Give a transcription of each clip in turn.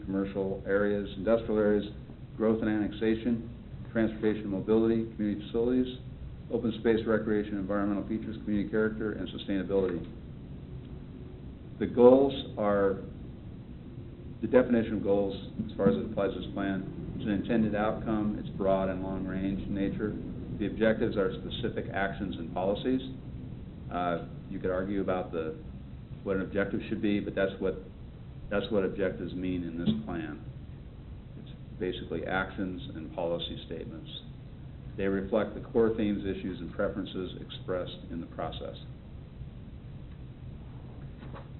commercial areas, industrial areas, growth and annexation, transportation and mobility, community facilities, open space, recreation, environmental features, community character, and sustainability. The goals are, the definition of goals, as far as it applies to this plan, is an intended outcome. It's broad and long range in nature. The objectives are specific actions and policies. You could argue about what an objective should be, but that's what objectives mean in this plan. It's basically actions and policy statements. They reflect the core themes, issues, and preferences expressed in the process.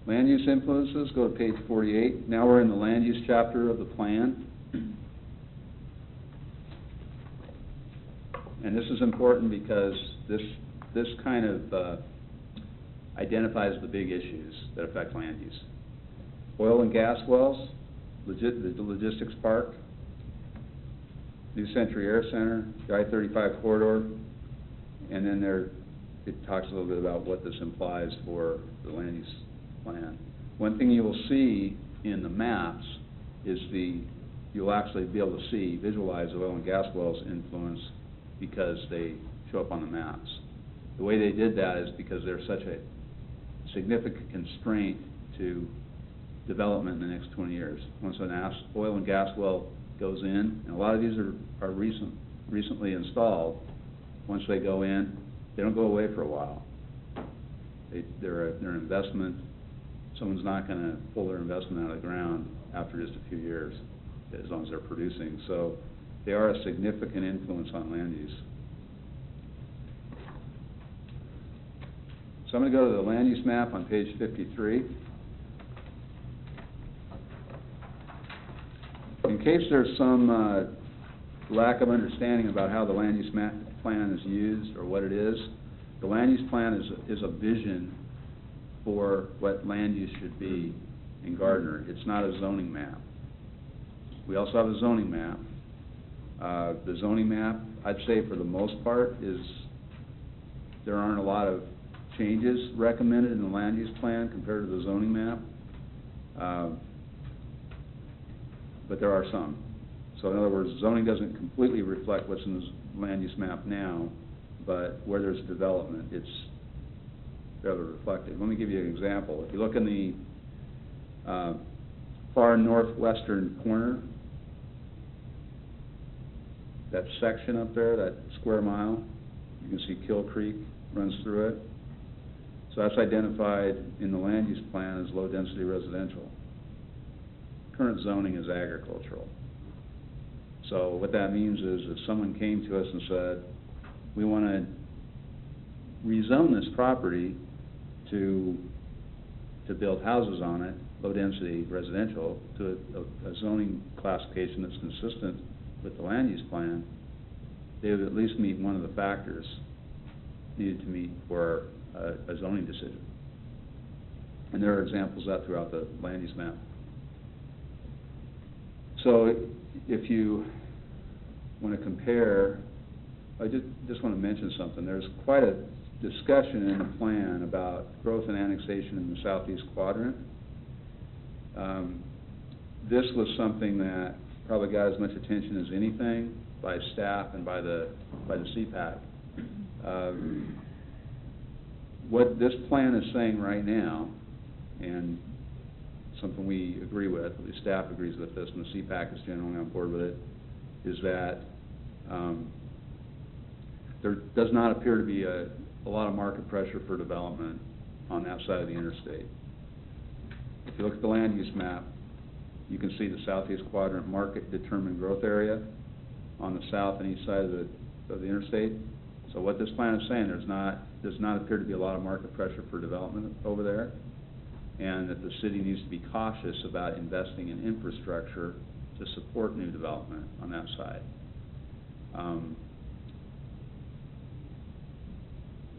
Land use influences, go to page 48. Now we're in the land use chapter of the plan. And this is important because this kind of identifies the big issues that affect land use. Oil and gas wells, the logistics park, New Century Air Center, the I-35 corridor, and then it talks a little bit about what this implies for the land use plan. One thing you will see in the maps is you'll actually be able to visualize oil and gas wells influence because they show up on the maps. The way they did that is because they're such a significant constraint to development in the next 20 years. Once an oil and gas well goes in, and a lot of these are recently installed, once they go in, they don't go away for a while. They're an investment. Someone's not going to pull their investment out of the ground after just a few years, as long as they're producing. So they are a significant influence on land use. So I'm going to go to the land use map on page 53. In case there's some lack of understanding about how the land use map plan is used or what it is, the land use plan is a vision for what land use should be in Gardner. It's not a zoning map. We also have a zoning map. The zoning map, I'd say for the most part, there aren't a lot of changes recommended in the land use plan compared to the zoning map. But there are some. So in other words, zoning doesn't completely reflect what's in the land use map now, but where there's development, it's rather reflective. Let me give you an example. If you look in the far northwestern corner, that section up there, that square mile, you can see Kill Creek runs through it. So that's identified in the land use plan as low-density residential. Current zoning is agricultural. So what that means is if someone came to us and said, we want to rezone this property to build houses on it, low-density residential, to a zoning classification that's consistent with the land use plan, they would at least meet one of the factors needed to meet for a zoning decision. And there are examples of that throughout the land use map. So if you want to compare, I just want to mention something. There's quite a discussion in the plan about growth and annexation in the southeast quadrant. This was something that probably got as much attention as anything by staff and by the CPAC. What this plan is saying right now, and something we agree with, at least staff agrees with this, and the CPAC is generally on board with it, is that there does not appear to be a lot of market pressure for development on that side of the interstate. If you look at the land use map, you can see the southeast quadrant market-determined growth area on the south and east side of the interstate. So what this plan is saying, does not appear to be a lot of market pressure for development over there, and that the city needs to be cautious about investing in infrastructure to support new development on that side.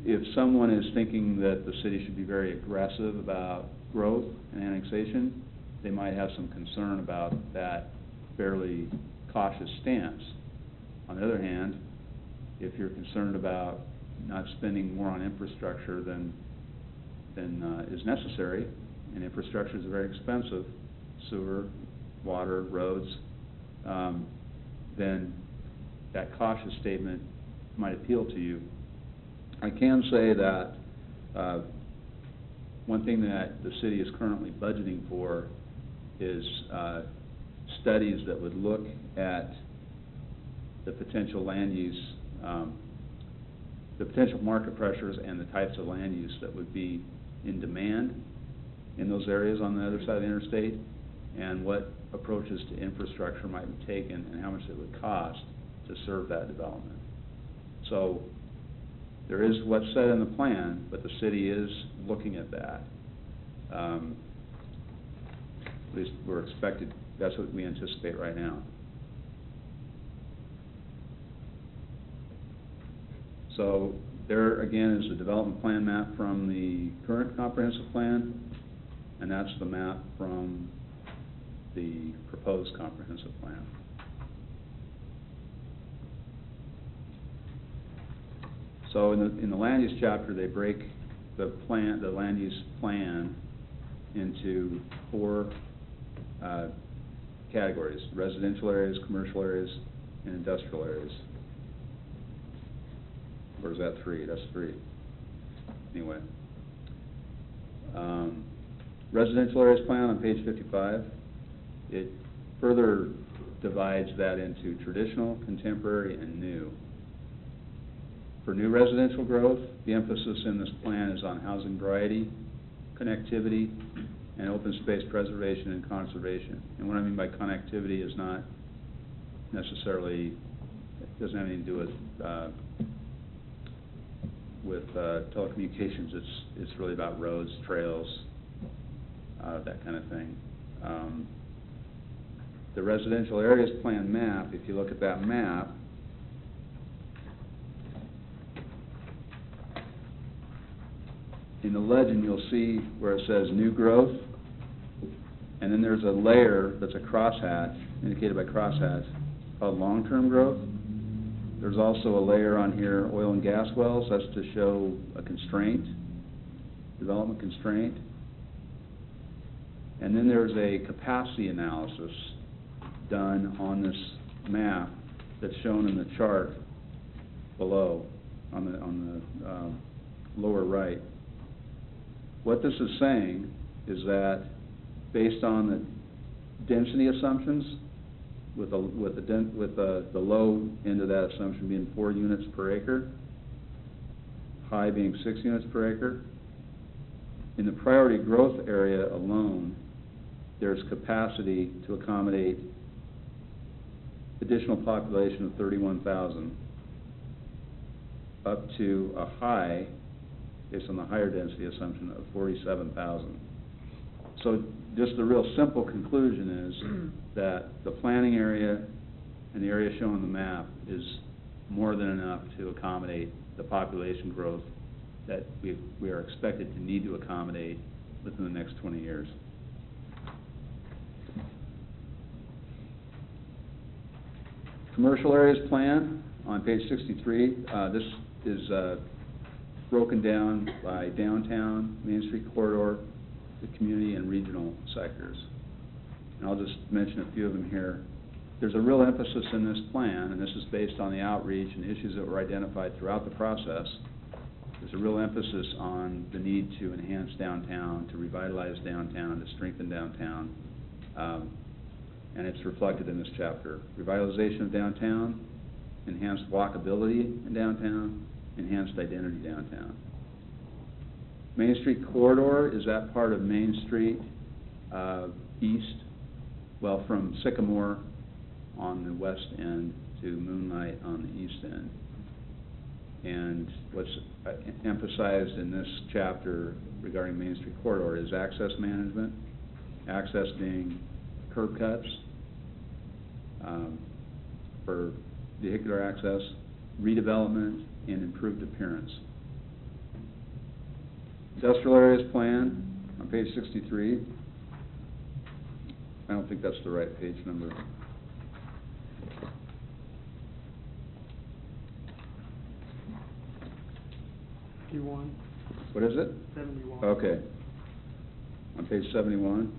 If someone is thinking that the city should be very aggressive about growth and annexation, they might have some concern about that fairly cautious stance. On the other hand, if you're concerned about not spending more on infrastructure than is necessary, and infrastructure is very expensive, sewer, water, roads, then that cautious statement might appeal to you. I can say that one thing that the city is currently budgeting for is studies that would look at the potential land use, the potential market pressures and the types of land use that would be in demand in those areas on the other side of the interstate, and what approaches to infrastructure might be taken and how much it would cost to serve that development. So there is what's said in the plan, but the city is looking at that. At least we're expected, that's what we anticipate right now. So there again is the development plan map from the current comprehensive plan, and that's the map from the proposed comprehensive plan. So in the land use chapter, they break the land use plan into 4 categories: residential areas, commercial areas, and industrial areas. Or is that 3? That's 3. Anyway. Residential areas plan on page 55. It further divides that into traditional, contemporary, and new. For new residential growth, the emphasis in this plan is on housing variety, connectivity, and open space preservation and conservation. And what I mean by connectivity is not necessarily, it doesn't have anything to do with telecommunications. It's really about roads, trails, that kind of thing. The residential areas plan map, if you look at that map, in the legend you'll see where it says new growth, and then there's a layer that's a crosshatch, indicated by crosshatch, called long-term growth. There's also a layer on here, oil and gas wells. That's to show a constraint, development constraint. And then there's a capacity analysis done on this map that's shown in the chart below on the lower right. What this is saying is that based on the density assumptions, with the low end of that assumption being 4 units per acre, high being 6 units per acre, in the priority growth area alone, there's capacity to accommodate additional population of 31,000 up to a high, based on the higher density assumption, of 47,000. So just the real simple conclusion is that the planning area and the area shown on the map is more than enough to accommodate the population growth that we are expected to need to accommodate within the next 20 years. Commercial areas plan on page 63. This is broken down by downtown, Main Street corridor, the community and regional sectors. And I'll just mention a few of them here. There's a real emphasis in this plan, and this is based on the outreach and issues that were identified throughout the process. There's a real emphasis on the need to enhance downtown, to revitalize downtown, to strengthen downtown, and it's reflected in this chapter. Revitalization of downtown, enhanced walkability in downtown, enhanced identity downtown. Main Street corridor, is that part of Main Street east? Well, from Sycamore on the west end to Moonlight on the east end. And what's emphasized in this chapter regarding Main Street corridor is access management, access being curb cuts for vehicular access, redevelopment, and improved appearance. Industrial areas plan on page 63. I don't think that's the right page number. What is it? 71. Okay. On page 71.